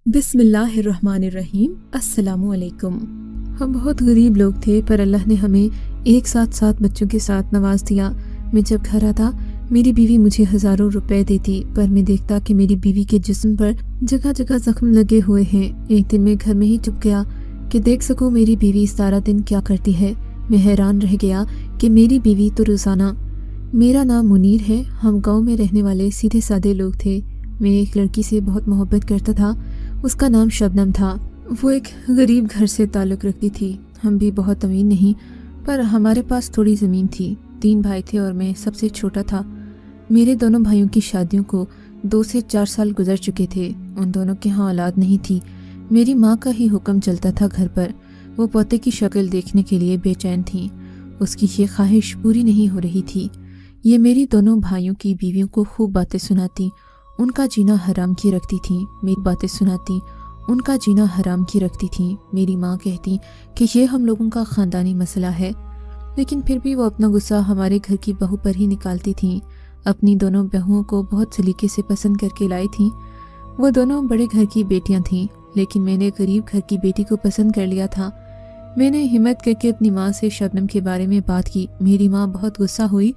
बिस्मिल्लाहिर्रहमानिर्रहीम। अस्सलामुअलैकुम। हम बहुत गरीब लोग थे, पर अल्लाह ने हमें एक साथ 7 बच्चों के साथ नवाज दिया। मैं जब घर आता, मेरी बीवी मुझे हज़ारों रुपए देती, पर मैं देखता कि मेरी बीवी के जिस्म पर जगह जगह जख्म लगे हुए हैं। एक दिन मैं घर में ही चुप गया कि देख सकूं मेरी बीवी सारा दिन क्या करती है। मैं हैरान रह गया कि मेरी बीवी तो रोज़ाना। मेरा नाम मुनीर है। हम गाँव में रहने वाले सीधे सादे लोग थे। मैं एक लड़की से बहुत मोहब्बत करता था। उसका नाम शबनम था। वो एक गरीब घर से ताल्लुक़ रखती थी। हम भी बहुत अमीर नहीं, पर हमारे पास थोड़ी ज़मीन थी। 3 भाई थे और मैं सबसे छोटा था। मेरे दोनों भाइयों की शादियों को 2 से 4 साल गुजर चुके थे। उन दोनों के यहाँ औलाद नहीं थी। मेरी माँ का ही हुक्म चलता था घर पर। वो पोते की शक्ल देखने के लिए बेचैन थी। उसकी ये ख्वाहिश पूरी नहीं हो रही थी। ये मेरी दोनों भाइयों की बीवियों को खूब बातें सुनाती, उनका जीना हराम की रखती थी। मेरी बातें सुनाती, उनका जीना हराम की रखती थी। मेरी माँ कहती कि ये हम लोगों का ख़ानदानी मसला है, लेकिन फिर भी वो अपना गुस्सा हमारे घर की बहू पर ही निकालती थी। अपनी दोनों बहुओं को बहुत सलीके से पसंद करके लाई थी। वो दोनों बड़े घर की बेटियां थीं, लेकिन मैंने गरीब घर की बेटी को पसंद कर लिया था। मैंने हिम्मत करके अपनी माँ से शबनम के बारे में बात की। मेरी माँ बहुत गुस्सा हुई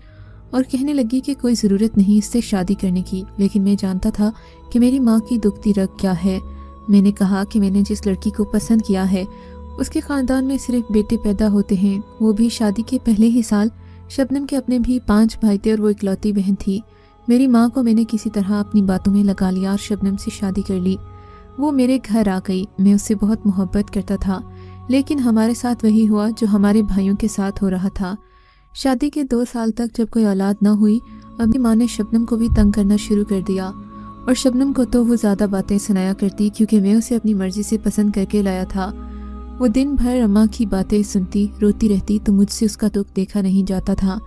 और कहने लगी कि कोई ज़रूरत नहीं इससे शादी करने की, लेकिन मैं जानता था कि मेरी माँ की दुखती रग क्या है। मैंने कहा कि मैंने जिस लड़की को पसंद किया है उसके ख़ानदान में सिर्फ बेटे पैदा होते हैं, वो भी शादी के पहले ही साल। शबनम के अपने भी 5 भाई थे और वो इकलौती बहन थी। मेरी माँ को मैंने किसी तरह अपनी बातों में लगा लिया और शबनम से शादी कर ली। वो मेरे घर आ गई। मैं उससे बहुत मोहब्बत करता था, लेकिन हमारे साथ वही हुआ जो हमारे भाइयों के साथ हो रहा था। शादी के 2 साल तक जब कोई औलाद न हुई, अपनी माँ ने शबनम को भी तंग करना शुरू कर दिया। और शबनम को तो वो ज़्यादा बातें सुनाया करती, क्योंकि मैं उसे अपनी मर्ज़ी से पसंद करके लाया था। वो दिन भर अम्मा की बातें सुनती, रोती रहती, तो मुझसे उसका दुख देखा नहीं जाता था।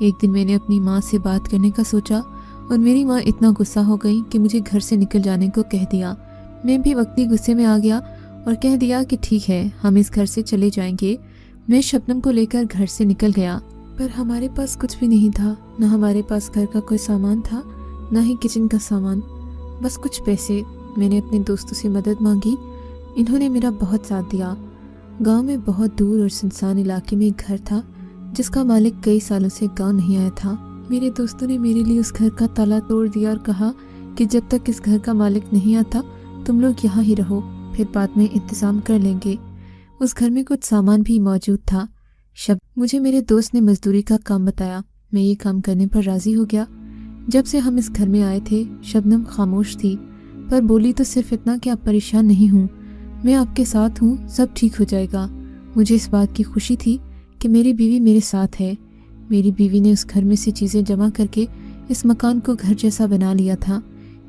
एक दिन मैंने अपनी माँ से बात करने का सोचा और मेरी माँ इतना गुस्सा हो गई कि मुझे घर से निकल जाने को कह दिया। मैं भी वक्ती गुस्से में आ गया और कह दिया कि ठीक है, हम इस घर से चले जाएंगे। मैं शबनम को लेकर घर से निकल गया, पर हमारे पास कुछ भी नहीं था। न हमारे पास घर का कोई सामान था, न ही किचन का सामान, बस कुछ पैसे। मैंने अपने दोस्तों से मदद मांगी। इन्होंने मेरा बहुत साथ दिया। गांव में बहुत दूर और सुनसान इलाके में एक घर था जिसका मालिक कई सालों से गांव नहीं आया था। मेरे दोस्तों ने मेरे लिए उस घर का ताला तोड़ दिया और कहा कि जब तक इस घर का मालिक नहीं आता तुम लोग यहाँ ही रहो, फिर बाद में इंतज़ाम कर लेंगे। उस घर में कुछ सामान भी मौजूद था। मुझे मेरे दोस्त ने मजदूरी का काम बताया। मैं ये काम करने पर राज़ी हो गया। जब से हम इस घर में आए थे, शबनम खामोश थी, पर बोली तो सिर्फ इतना कि आप परेशान नहीं हूँ, मैं आपके साथ हूँ, सब ठीक हो जाएगा। मुझे इस बात की खुशी थी कि मेरी बीवी मेरे साथ है। मेरी बीवी ने उस घर में से चीज़ें जमा करके इस मकान को घर जैसा बना लिया था।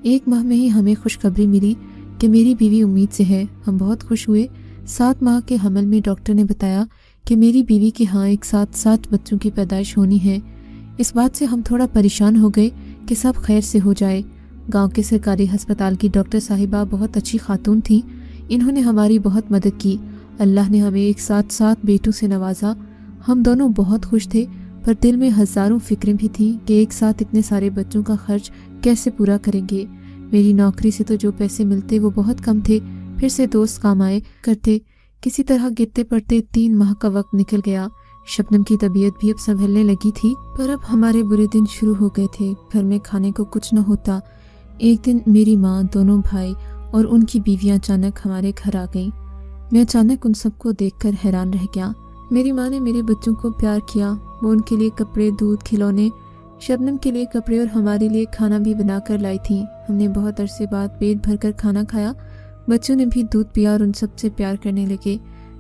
1 माह में ही हमें खुशखबरी मिली कि मेरी बीवी उम्मीद से है। हम बहुत खुश हुए। 7 माह के हमल में डॉक्टर ने बताया कि मेरी बीवी के यहाँ एक साथ 7 बच्चों की पैदाइश होनी है। इस बात से हम थोड़ा परेशान हो गए कि सब खैर से हो जाए। गांव के सरकारी अस्पताल की डॉक्टर साहिबा बहुत अच्छी खातून थी। इन्होंने हमारी बहुत मदद की। अल्लाह ने हमें एक साथ 7 बेटों से नवाजा। हम दोनों बहुत खुश थे, पर दिल में हज़ारों फिक्रें भी थीं कि एक साथ इतने सारे बच्चों का खर्च कैसे पूरा करेंगे। मेरी नौकरी से तो जो पैसे मिलते वो बहुत कम थे। फिर से दोस्त काम आए करते। किसी तरह गिरते पड़ते 3 माह का वक्त निकल गया। शबनम की तबीयत भी अब संभलने लगी थी, पर अब हमारे बुरे दिन शुरू हो गए थे। घर में खाने को कुछ न होता। एक दिन मेरी माँ, दोनों भाई और उनकी बीवियाँ अचानक हमारे घर आ गईं। मैं अचानक उन सबको देखकर हैरान रह गया। मेरी माँ ने मेरे बच्चों को प्यार किया। वो उनके लिए कपड़े, दूध, खिलौने, शबनम के लिए कपड़े और हमारे लिए खाना भी बना कर लाई थी। हमने बहुत अरसे बाद पेट भरकर खाना खाया। बच्चों ने भी दूध पिया और उन सबसे प्यार करने लगे।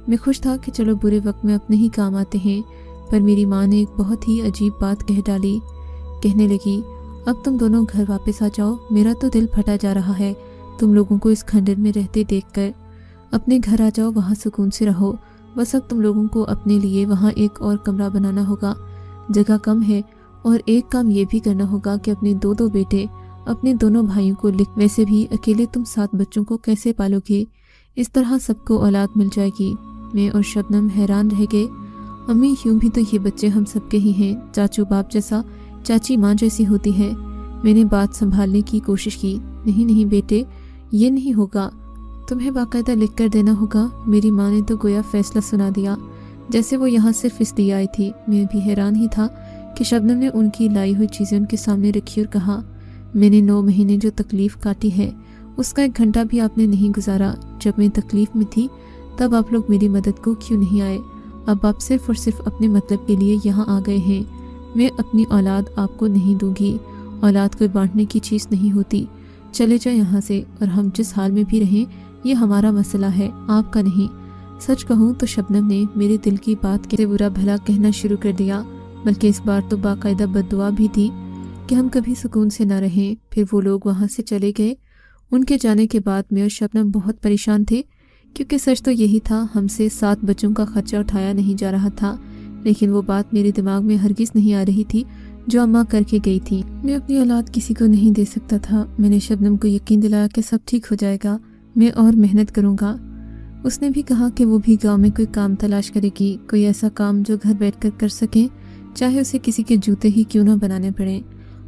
मैं खुश था कि चलो बुरे वक्त में अपने ही काम आते हैं, पर मेरी माँ ने एक बहुत ही अजीब बात कह डाली। कहने लगी, अब तुम दोनों घर वापस आ जाओ, मेरा तो दिल फटा जा रहा है तुम लोगों को इस खंडर में रहते देखकर। अपने घर आ जाओ, वहाँ सुकून से रहो। बस अब तुम लोगों को अपने लिए वहाँ एक और कमरा बनाना होगा, जगह कम है। और एक काम ये भी करना होगा कि अपने 2-2 बेटे अपने दोनों भाइयों को लिख। वैसे भी अकेले तुम 7 बच्चों को कैसे पालोगे? इस तरह सबको औलाद मिल जाएगी। मैं और शबनम हैरान रह गए। अम्मी, यूं भी तो ये बच्चे हम सबके ही हैं। चाचू बाप जैसा, चाची माँ जैसी होती है। मैंने बात संभालने की कोशिश की। नहीं नहीं बेटे, ये नहीं होगा। तुम्हें बाकायदा लिख कर देना होगा। मेरी माँ ने तो गोया फैसला सुना दिया, जैसे वो यहाँ सिर्फ इसलिए आई थी। मैं भी हैरान ही था कि शबनम ने उनकी लाई हुई चीज़ें उनके सामने रखी और कहा, मैंने 9 महीने जो तकलीफ़ काटी है उसका 1 घंटा भी आपने नहीं गुजारा। जब मैं तकलीफ़ में थी तब आप लोग मेरी मदद को क्यों नहीं आए? अब आप सिर्फ और सिर्फ अपने मतलब के लिए यहाँ आ गए हैं। मैं अपनी औलाद आपको नहीं दूंगी। औलाद कोई बांटने की चीज़ नहीं होती। चले जाओ यहाँ से, और हम जिस हाल में भी रहें ये हमारा मसला है, आपका नहीं। सच कहूँ तो शबनम ने मेरे दिल की बात के बुरा भला कहना शुरू कर दिया, बल्कि इस बार तो बाकायदा बद्दुआ भी थी कि हम कभी सुकून से ना रहें। फिर वो लोग वहाँ से चले गए। उनके जाने के बाद मैं और शबनम बहुत परेशान थे, क्योंकि सच तो यही था, हमसे 7 बच्चों का खर्चा उठाया नहीं जा रहा था। लेकिन वो बात मेरे दिमाग में हरगिज़ नहीं आ रही थी जो अम्मा करके गई थी। मैं अपनी औलाद किसी को नहीं दे सकता था। मैंने शबनम को यकीन दिलाया कि सब ठीक हो जाएगा, मैं और मेहनत करूँगा। उसने भी कहा कि वो भी गांव में कोई काम तलाश करेगी, कोई ऐसा काम जो घर बैठकर कर सके, चाहे उसे किसी के जूते ही क्यों ना बनाने पड़े।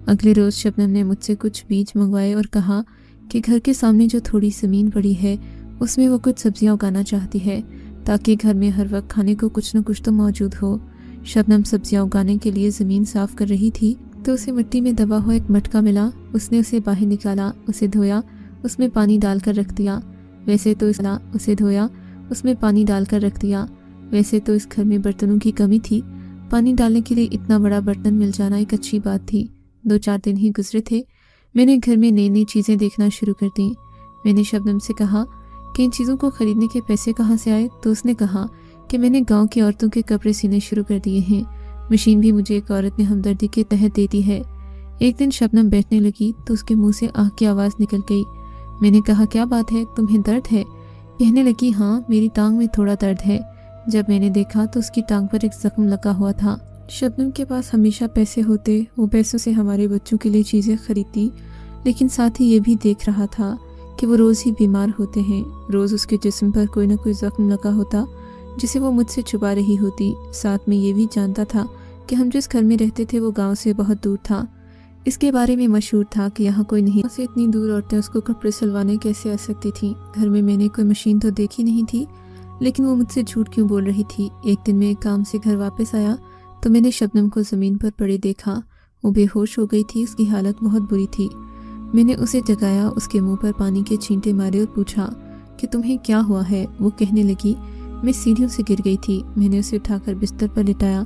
अगले रोज़ शबनम ने मुझसे कुछ बीज मंगवाए और कहा कि घर के सामने जो थोड़ी ज़मीन पड़ी है उसमें वो कुछ सब्जियां उगाना चाहती है, ताकि घर में हर वक्त खाने को कुछ न कुछ तो मौजूद हो। शबनम सब्जियां उगाने के लिए ज़मीन साफ़ कर रही थी तो उसे मिट्टी में दबा हुआ एक मटका मिला। उसने उसे बाहर निकाला, उसे धोया, उसमें पानी डालकर रख दिया। वैसे तो उसे धोया, उसमें पानी डालकर रख दिया। वैसे तो इस घर में बर्तनों की कमी थी, पानी डालने के लिए इतना बड़ा बर्तन मिल जाना एक अच्छी बात थी। 2-4 दिन ही गुजरे थे, मैंने घर में नई नई चीज़ें देखना शुरू कर दी। मैंने शबनम से कहा कि इन चीज़ों को ख़रीदने के पैसे कहाँ से आए, तो उसने कहा कि मैंने गांव की औरतों के कपड़े सीने शुरू कर दिए हैं। मशीन भी मुझे एक औरत ने हमदर्दी के तहत दे दी है। एक दिन शबनम बैठने लगी तो उसके मुंह से आह की आवाज़ निकल गई। मैंने कहा, क्या बात है, तुम्हें दर्द है? कहने लगी, हाँ, मेरी टांग में थोड़ा दर्द है। जब मैंने देखा तो उसकी टांग पर एक जख्म लगा हुआ था। शबनम के पास हमेशा पैसे होते, वो पैसों से हमारे बच्चों के लिए चीज़ें खरीदती, लेकिन साथ ही ये भी देख रहा था कि वो रोज़ ही बीमार होते हैं। रोज़ उसके जिस्म पर कोई ना कोई जख्म लगा होता जिसे वो मुझसे छुपा रही होती। साथ में ये भी जानता था कि हम जिस घर में रहते थे वो गांव से बहुत दूर था। इसके बारे में मशहूर था कि यहाँ कोई नहीं, से इतनी दूर औरतें उसको कपड़े सिलवाने कैसे आ सकती थीं। घर में मैंने कोई मशीन तो देखी नहीं थी, लेकिन वो मुझसे झूठ क्यों बोल रही थी। एक दिन मैं काम से घर वापस आया तो मैंने शबनम को ज़मीन पर पड़े देखा। वो बेहोश हो गई थी, उसकी हालत बहुत बुरी थी। मैंने उसे जगाया, उसके मुंह पर पानी के छींटे मारे और पूछा कि तुम्हें क्या हुआ है। वो कहने लगी, मैं सीढ़ियों से गिर गई थी। मैंने उसे उठाकर बिस्तर पर लिटाया।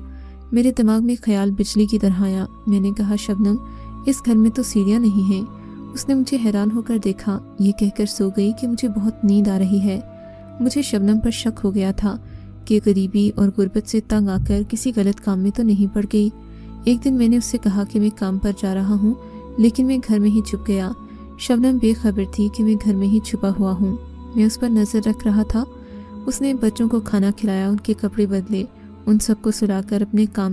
मेरे दिमाग में ख्याल बिजली की तरह आया। मैंने कहा, शबनम, इस घर में तो सीढ़ियाँ नहीं हैं। उसने मुझे हैरान होकर देखा, ये कहकर सो गई कि मुझे बहुत नींद आ रही है। मुझे शबनम पर शक हो गया था कि गरीबी और गुर्बत से तंग आकर किसी गलत काम में तो नहीं पड़ गई। एक दिन मैंने उससे कहा कि मैं काम पर जा रहा हूँ, लेकिन मैं घर में ही छुप गया। शबनम बेखबर थी कि मैं घर में ही छुपा हुआ हूँ। मैं उस पर नज़र रख रहा था। उसने बच्चों को खाना खिलाया, उनके कपड़े बदले, उन सबको सुलाकर अपने काम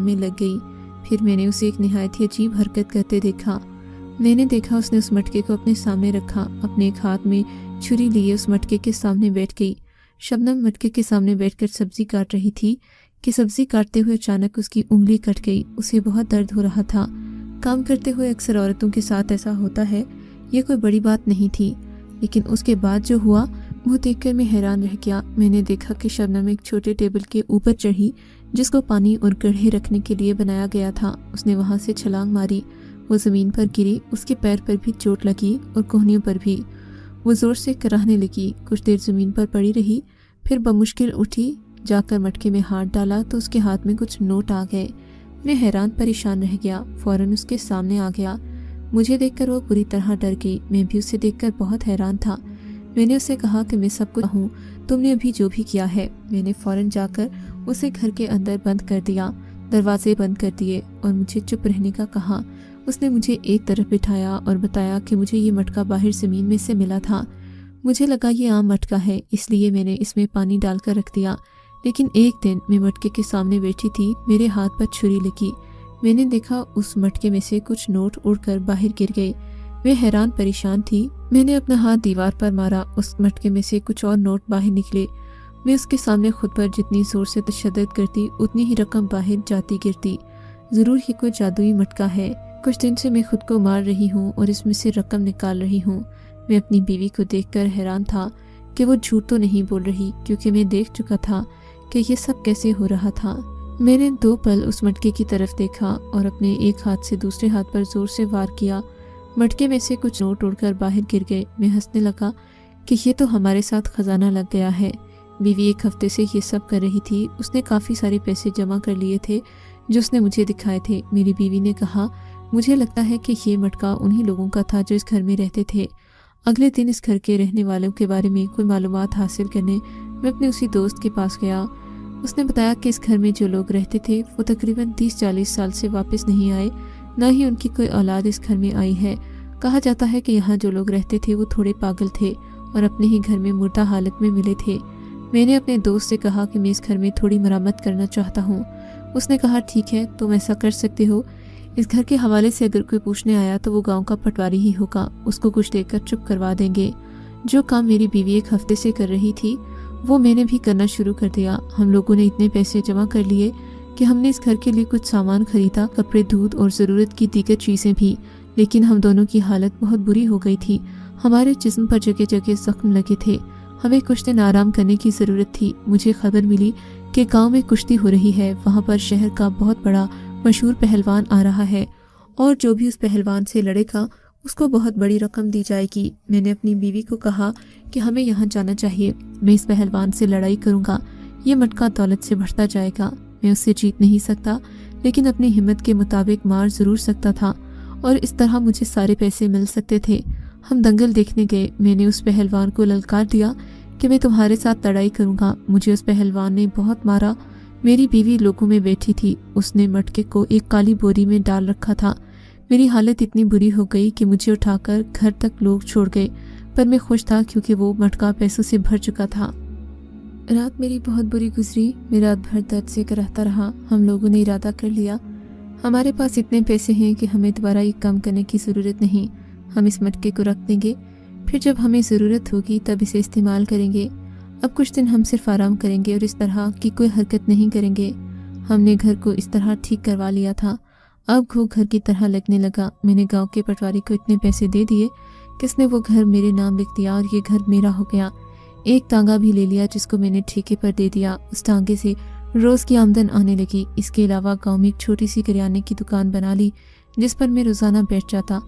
में लग गई। फिर मैंने उसे एक निहायत ही अजीब हरकत करते देखा। मैंने देखा उसने उस मटके को अपने सामने रखा, अपने एक हाथ में छुरी लिए उस मटके के सामने बैठ गई। शबनम मटके के सामने बैठकर सब्जी काट रही थी कि सब्जी काटते हुए अचानक उसकी उंगली कट गई। उसे बहुत दर्द हो रहा था। काम करते हुए अक्सर औरतों के साथ ऐसा होता है, ये कोई बड़ी बात नहीं थी। लेकिन उसके बाद जो हुआ वो देखकर मैं हैरान रह गया। मैंने देखा कि शबनम एक छोटे टेबल के ऊपर चढ़ी जिसको पानी और कढ़े रखने के लिए बनाया गया था। उसने वहां से छलांग मारी। वो ज़मीन पर गिरी, उसके पैर पर भी चोट लगी और कोहनियों पर भी। वो ज़ोर से कराहने लगी। कुछ देर ज़मीन पर पड़ी रही, फिर बमुश्किल उठी, जाकर मटके में हाथ डाला तो उसके हाथ में कुछ नोट आ गए। मैं हैरान परेशान रह गया, फ़ौरन उसके सामने आ गया। मुझे देखकर वो बुरी तरह डर गई। मैं भी उसे देखकर बहुत हैरान था। मैंने उसे कहा कि मैं सब कुछ हूँ, तुमने अभी जो भी किया है। मैंने फ़ौरन जाकर उसे घर के अंदर बंद कर दिया, दरवाजे बंद कर दिए और मुझे चुप रहने का कहा। उसने मुझे एक तरफ बिठाया और बताया कि मुझे ये मटका बाहर ज़मीन में से मिला था। मुझे लगा ये आम मटका है, इसलिए मैंने इसमें पानी डालकर रख दिया। लेकिन एक दिन मैं मटके के सामने बैठी थी, मेरे हाथ पर छुरी लगी। मैंने देखा उस मटके में से कुछ नोट उड़कर बाहर गिर गए। मैं हैरान परेशान थी। मैंने अपना हाथ दीवार पर मारा, उस मटके में से कुछ और नोट बाहर निकले। मैं उसके सामने खुद पर जितनी जोर से तशद्दुद करती उतनी ही रकम बाहर जाती गिरती। ज़रूर ही कोई जादुई मटका है, कुछ दिन से मैं खुद को मार रही हूँ और इसमें से रकम निकाल रही हूँ। मैं अपनी बीवी को देखकर हैरान था कि वो झूठ तो नहीं बोल रही, क्योंकि मैं देख चुका था कि ये सब कैसे हो रहा था। मैंने 2 पल उस मटके की तरफ देखा और अपने एक हाथ से दूसरे हाथ पर जोर से वार किया। मटके में से कुछ नोट उड़कर बाहर गिर गए। मैं हंसने लगा कि ये तो हमारे साथ खजाना लग गया है। बीवी 1 हफ्ते से ये सब कर रही थी। उसने काफ़ी सारे पैसे जमा कर लिए थे जो उसने मुझे दिखाए थे। मेरी बीवी ने कहा, मुझे लगता है कि ये मटका उन्हीं लोगों का था जो इस घर में रहते थे। अगले दिन इस घर के रहने वालों के बारे में कोई मालूमात हासिल करने मैं अपने उसी दोस्त के पास गया। उसने बताया कि इस घर में जो लोग रहते थे वो तकरीबन 30-40 साल से वापस नहीं आए, न ही उनकी कोई औलाद इस घर में आई है। कहा जाता है कि यहाँ जो लोग रहते थे वो थोड़े पागल थे और अपने ही घर में मुर्दा हालत में मिले थे। मैंने अपने दोस्त से कहा कि मैं इस घर में थोड़ी मरम्मत करना चाहता हूँ। उसने कहा, ठीक है, तुम ऐसा कर सकते हो। इस घर के हवाले से अगर कोई पूछने आया तो वो गांव का पटवारी ही होगा, उसको कुछ देकर चुप करवा देंगे। जो काम मेरी बीवी 1 हफ्ते से कर रही थी वो मैंने भी करना शुरू कर दिया। हम लोगों ने इतने पैसे जमा कर लिए कि हमने इस घर के लिए कुछ सामान खरीदा, कपड़े, दूध और ज़रूरत की दीगर चीज़ें भी। लेकिन हम दोनों की हालत बहुत बुरी हो गई थी। हमारे जिस्म पर जगह जगह जख्म लगे थे। हमें कुछ दिन आराम करने की ज़रूरत थी। मुझे खबर मिली कि गांव में कुश्ती हो रही है। वहाँ पर शहर का बहुत बड़ा मशहूर पहलवान आ रहा है और जो भी उस पहलवान से लड़ेगा उसको बहुत बड़ी रकम दी जाएगी। मैंने अपनी बीवी को कहा कि हमें यहाँ जाना चाहिए। मैं इस पहलवान से लड़ाई करूँगा। ये मटका दौलत से बढ़ता जाएगा। मैं उससे जीत नहीं सकता, लेकिन अपनी हिम्मत के मुताबिक मार ज़रूर सकता था और इस तरह मुझे सारे पैसे मिल सकते थे। हम दंगल देखने गए। मैंने उस पहलवान को ललकार दिया कि मैं तुम्हारे साथ लड़ाई करूँगा। मुझे उस पहलवान ने बहुत मारा। मेरी बीवी लोगों में बैठी थी। उसने मटके को एक काली बोरी में डाल रखा था। मेरी हालत इतनी बुरी हो गई कि मुझे उठाकर घर तक लोग छोड़ गए, पर मैं खुश था क्योंकि वो मटका पैसों से भर चुका था। रात मेरी बहुत बुरी गुजरी। मैं रात भर दर्द से कराहता रहा। हम लोगों ने इरादा कर लिया, हमारे पास इतने पैसे हैं कि हमें दोबारा ये काम करने की ज़रूरत नहीं। हम इस मटके को रख देंगे, फिर जब हमें ज़रूरत होगी तब इसे इस्तेमाल करेंगे। अब कुछ दिन हम सिर्फ आराम करेंगे और इस तरह की कोई हरकत नहीं करेंगे। हमने घर को इस तरह ठीक करवा लिया था। अब वो घर की तरह लगने लगा। मैंने गांव के पटवारी को इतने पैसे दे दिए कि उसने वो घर मेरे नाम लिख दिया और ये घर मेरा हो गया। एक तांगा भी ले लिया जिसको मैंने ठेके पर दे दिया। उस तांगे से रोज़ की आमदन आने लगी। इसके अलावा गांव में एक छोटी सी करियाने की दुकान बना ली जिस पर मैं रोज़ाना बैठ जाता।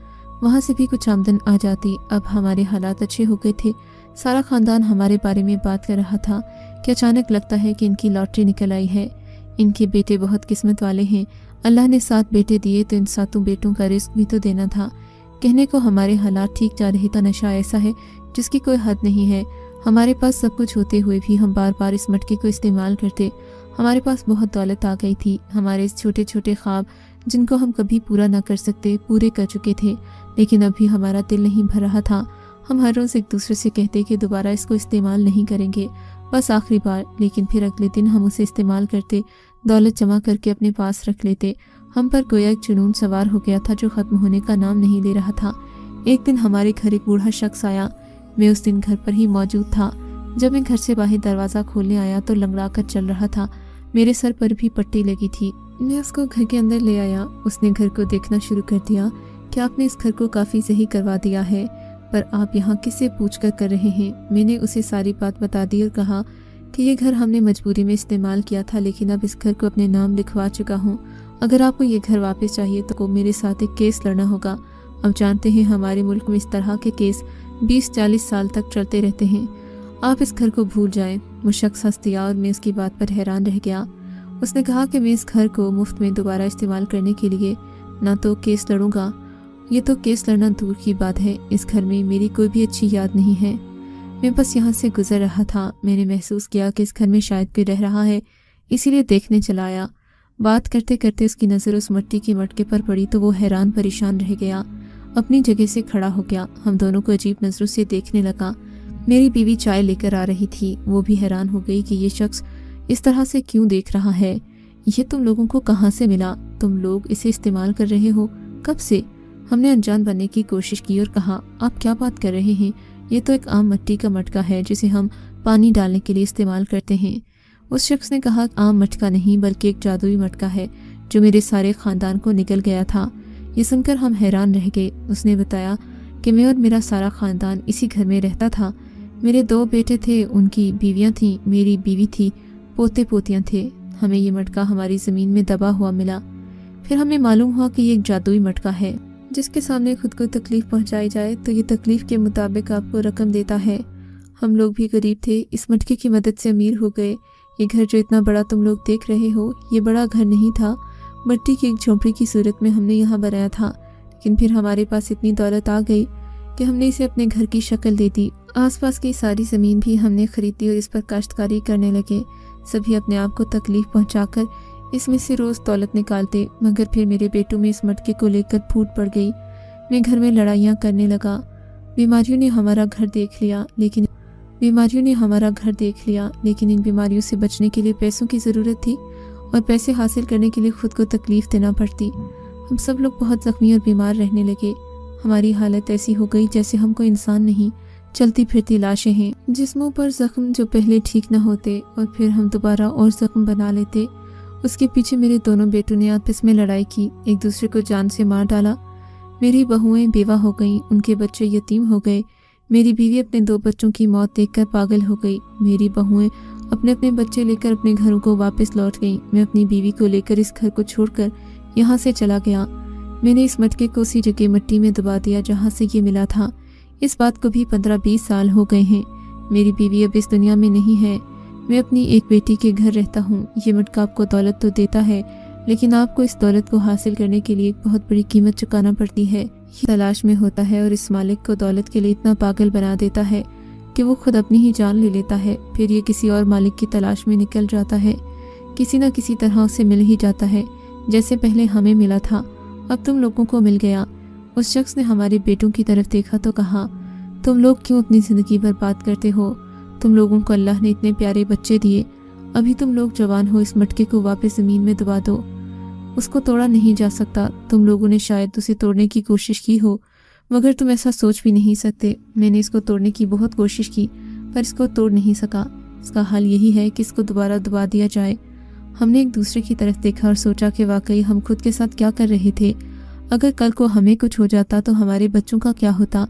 वहाँ से भी कुछ आमदन आ जाती। अब हमारे हालात अच्छे हो गए थे। सारा ख़ानदान हमारे बारे में बात कर रहा था कि अचानक लगता है कि इनकी लॉटरी निकल आई है। इनके बेटे बहुत किस्मत वाले हैं। अल्लाह ने 7 बेटे दिए तो इन 7 बेटों का रिस्क भी तो देना था। कहने को हमारे हालात ठीक जा रहे था। नशा ऐसा है जिसकी कोई हद नहीं है। हमारे पास सब कुछ होते हुए भी हम बार बार इस मटके को इस्तेमाल करते। हमारे पास बहुत दौलत आ गई थी। हमारे छोटे छोटे ख्वाब जिनको हम कभी पूरा ना कर सकते पूरे कर चुके थे, लेकिन अभी हमारा दिल नहीं भर रहा था। हम हर रोज़ एक दूसरे से कहते कि दोबारा इसको इस्तेमाल नहीं करेंगे, बस आखिरी बार। लेकिन फिर अगले दिन हम उसे इस्तेमाल करते, दौलत जमा करके अपने पास रख लेते। हम पर गोया एक जुनून सवार हो गया था जो ख़त्म होने का नाम नहीं ले रहा था। एक दिन हमारे घर एक बूढ़ा शख्स आया। मैं उस दिन घर पर ही मौजूद था। जब मैं घर से बाहर दरवाज़ा खोलने आया तो लंगड़ा कर चल रहा था। मेरे सर पर भी पट्टी लगी थी। मैं उसको घर के अंदर ले आया। उसने घर को देखना शुरू कर दिया कि आपने इस घर को काफ़ी सही करवा दिया है, पर आप यहाँ किससे पूछ कर रहे हैं। मैंने उसे सारी बात बता दी और कहा कि ये घर हमने मजबूरी में इस्तेमाल किया था, लेकिन अब इस घर को अपने नाम लिखवा चुका हूँ। अगर आपको ये घर वापस चाहिए तो मेरे साथ एक केस लड़ना होगा। अब जानते हैं हमारे मुल्क में इस तरह के केस 20-40 साल तक चलते रहते हैं। आप इस घर को भूल जाएं। वो शख्स हंस दिया और मैं उसकी बात पर हैरान रह गया। उसने कहा कि मैं इस घर को मुफ्त में दोबारा इस्तेमाल करने के लिए ना तो केस लड़ूंगा। ये तो केस लड़ना दूर की बात है। इस घर में मेरी कोई भी अच्छी याद नहीं है। मैं बस यहाँ से गुजर रहा था। मैंने महसूस किया कि इस घर में शायद कोई रह रहा है, इसीलिए देखने चला आया। बात करते करते उसकी नज़र उस मिट्टी के मटके पर पड़ी तो वो हैरान परेशान रह गया। अपनी जगह से खड़ा हो गया। हम दोनों को अजीब नज़रों से देखने लगा। मेरी बीवी चाय लेकर आ रही थी। वो भी हैरान हो गई कि ये शख्स इस तरह से क्यों देख रहा है। ये तुम लोगों को कहाँ से मिला? तुम लोग इसे इस्तेमाल कर रहे हो? कब से? हमने अनजान बनने की कोशिश की और कहा, आप क्या बात कर रहे हैं? ये तो एक आम मिट्टी का मटका है जिसे हम पानी डालने के लिए इस्तेमाल करते हैं। उस शख्स ने कहा, आम मटका नहीं बल्कि एक जादुई मटका है जो मेरे सारे ख़ानदान को निकल गया था। یہ سن کر ہم حیران رہ گئے۔ اس نے بتایا کہ میں اور میرا سارا خاندان اسی گھر میں رہتا تھا۔ میرے 2 بیٹے تھے، ان کی بیویاں تھیں، میری بیوی تھی، پوتے پوتیاں تھے۔ ہمیں یہ مٹکا ہماری زمین میں دبا ہوا ملا۔ پھر ہمیں معلوم ہوا کہ یہ ایک جادوئی مٹکا ہے، جس کے سامنے خود کو تکلیف پہنچائی جائے تو یہ تکلیف کے مطابق آپ کو رقم دیتا ہے۔ ہم لوگ بھی غریب تھے، اس مٹکے کی مدد سے امیر ہو گئے۔ یہ گھر جو اتنا بڑا تم لوگ دیکھ رہے ہو، یہ بڑا گھر نہیں تھا، مٹی کی ایک جھونپڑی کی صورت میں ہم نے یہاں بنایا تھا، لیکن پھر ہمارے پاس اتنی دولت آ گئی کہ ہم نے اسے اپنے گھر کی شکل دے دی۔ آس پاس کی ساری زمین بھی ہم نے خریدی اور اس پر کاشتکاری کرنے لگے۔ سبھی اپنے آپ کو تکلیف پہنچا کر اس میں سے روز دولت نکالتے، مگر پھر میرے بیٹوں میں اس مٹکے کو لے کر پھوٹ پڑ گئی۔ میں گھر میں لڑائیاں کرنے لگا۔ بیماریوں نے ہمارا گھر دیکھ لیا، لیکن ان بیماریوں سے بچنے کے لیے پیسوں کی ضرورت تھی، اور پیسے حاصل کرنے کے لیے خود کو تکلیف دینا پڑتی۔ ہم سب لوگ بہت زخمی اور بیمار رہنے لگے۔ ہماری حالت ایسی ہو گئی جیسے ہم کوئی انسان نہیں، چلتی پھرتی لاشیں ہیں۔ جسموں پر زخم جو پہلے ٹھیک نہ ہوتے اور پھر ہم دوبارہ اور زخم بنا لیتے۔ اس کے پیچھے میرے دونوں بیٹوں نے آپس میں لڑائی کی، ایک دوسرے کو جان سے مار ڈالا۔ میری بہوئیں بیوہ ہو گئیں، ان کے بچے یتیم ہو گئے۔ میری بیوی اپنے 2 بچوں کی موت دیکھ کر پاگل ہو گئی۔ میری بہوئیں اپنے بچے لے کر اپنے گھروں کو واپس لوٹ گئیں۔ میں اپنی بیوی کو لے کر اس گھر کو چھوڑ کر یہاں سے چلا گیا۔ میں نے اس مٹکے کو اسی جگہ مٹی میں دبا دیا جہاں سے یہ ملا تھا۔ اس بات کو بھی 15-20 سال ہو گئے ہیں۔ میری بیوی اب اس دنیا میں نہیں ہے۔ میں اپنی ایک بیٹی کے گھر رہتا ہوں۔ یہ مٹکا آپ کو دولت تو دیتا ہے، لیکن آپ کو اس دولت کو حاصل کرنے کے لیے ایک بہت بڑی قیمت چکانا پڑتی ہے۔ یہ تلاش میں ہوتا ہے اور اس مالک کو دولت کے لیے اتنا پاگل بنا دیتا ہے کہ وہ خود اپنی ہی جان لے لیتا ہے۔ پھر یہ کسی اور مالک کی تلاش میں نکل جاتا ہے، کسی نہ کسی طرح اسے مل ہی جاتا ہے، جیسے پہلے ہمیں ملا تھا، اب تم لوگوں کو مل گیا۔ اس شخص نے ہمارے بیٹوں کی طرف دیکھا تو کہا، تم لوگ کیوں اپنی زندگی برباد کرتے ہو؟ تم لوگوں کو اللہ نے اتنے پیارے بچے دیے، ابھی تم لوگ جوان ہو، اس مٹکے کو واپس زمین میں دبا دو۔ اس کو توڑا نہیں جا سکتا۔ تم لوگوں نے شاید اسے توڑنے کی کوشش کی ہو، مگر تم ایسا سوچ بھی نہیں سکتے۔ میں نے اس کو توڑنے کی بہت کوشش کی، پر اس کو توڑ نہیں سکا۔ اس کا حل یہی ہے کہ اس کو دوبارہ دبا دیا جائے۔ ہم نے ایک دوسرے کی طرف دیکھا اور سوچا کہ واقعی ہم خود کے ساتھ کیا کر رہے تھے۔ اگر کل کو ہمیں کچھ ہو جاتا تو ہمارے بچوں کا کیا ہوتا؟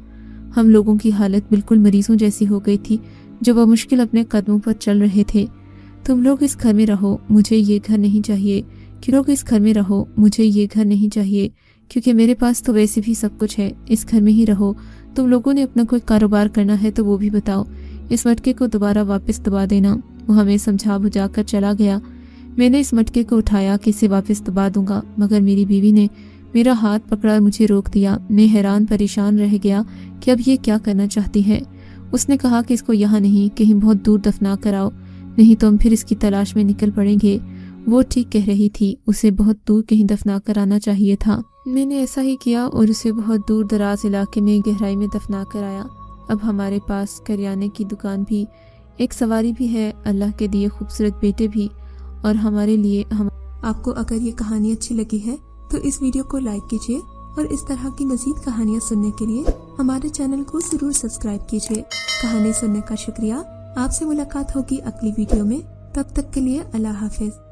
ہم لوگوں کی حالت بالکل مریضوں جیسی ہو گئی تھی جو بمشکل اپنے قدموں پر چل رہے تھے۔ تم لوگ اس گھر میں رہو، مجھے یہ گھر نہیں چاہیے۔ کیونکہ میرے پاس تو ویسے بھی سب کچھ ہے، اس گھر میں ہی رہو۔ تم لوگوں نے اپنا کوئی کاروبار کرنا ہے تو وہ بھی بتاؤ، اس مٹکے کو دوبارہ واپس دبا دینا۔ وہ ہمیں سمجھا بجھا کر چلا گیا۔ میں نے اس مٹکے کو اٹھایا کہ اسے واپس دبا دوں گا، مگر میری بیوی نے میرا ہاتھ پکڑا اور مجھے روک دیا۔ میں حیران پریشان رہ گیا کہ اب یہ کیا کرنا چاہتی ہے۔ اس نے کہا کہ اس کو یہاں نہیں، کہیں بہت دور دفنا کر آؤ، نہیں تو ہم پھر اس کی تلاش میں نکل پڑیں گے۔ وہ ٹھیک کہہ رہی تھی، اسے بہت دور کہیں دفنا کر آنا چاہیے تھا۔ میں نے ایسا ہی کیا اور اسے بہت دور دراز علاقے میں گہرائی میں دفنا کر آیا۔ اب ہمارے پاس کریانے کی دکان بھی، ایک سواری بھی ہے، اللہ کے دیے خوبصورت بیٹے بھی، اور ہمارے لیے آپ کو اگر یہ کہانی اچھی لگی ہے تو اس ویڈیو کو لائک کیجیے، اور اس طرح کی مزید کہانیاں سننے کے لیے ہمارے چینل کو ضرور سبسکرائب کیجیے۔ کہانی سننے کا شکریہ۔ آپ سے ملاقات ہوگی اگلی ویڈیو میں، تب تک کے لیے اللہ حافظ۔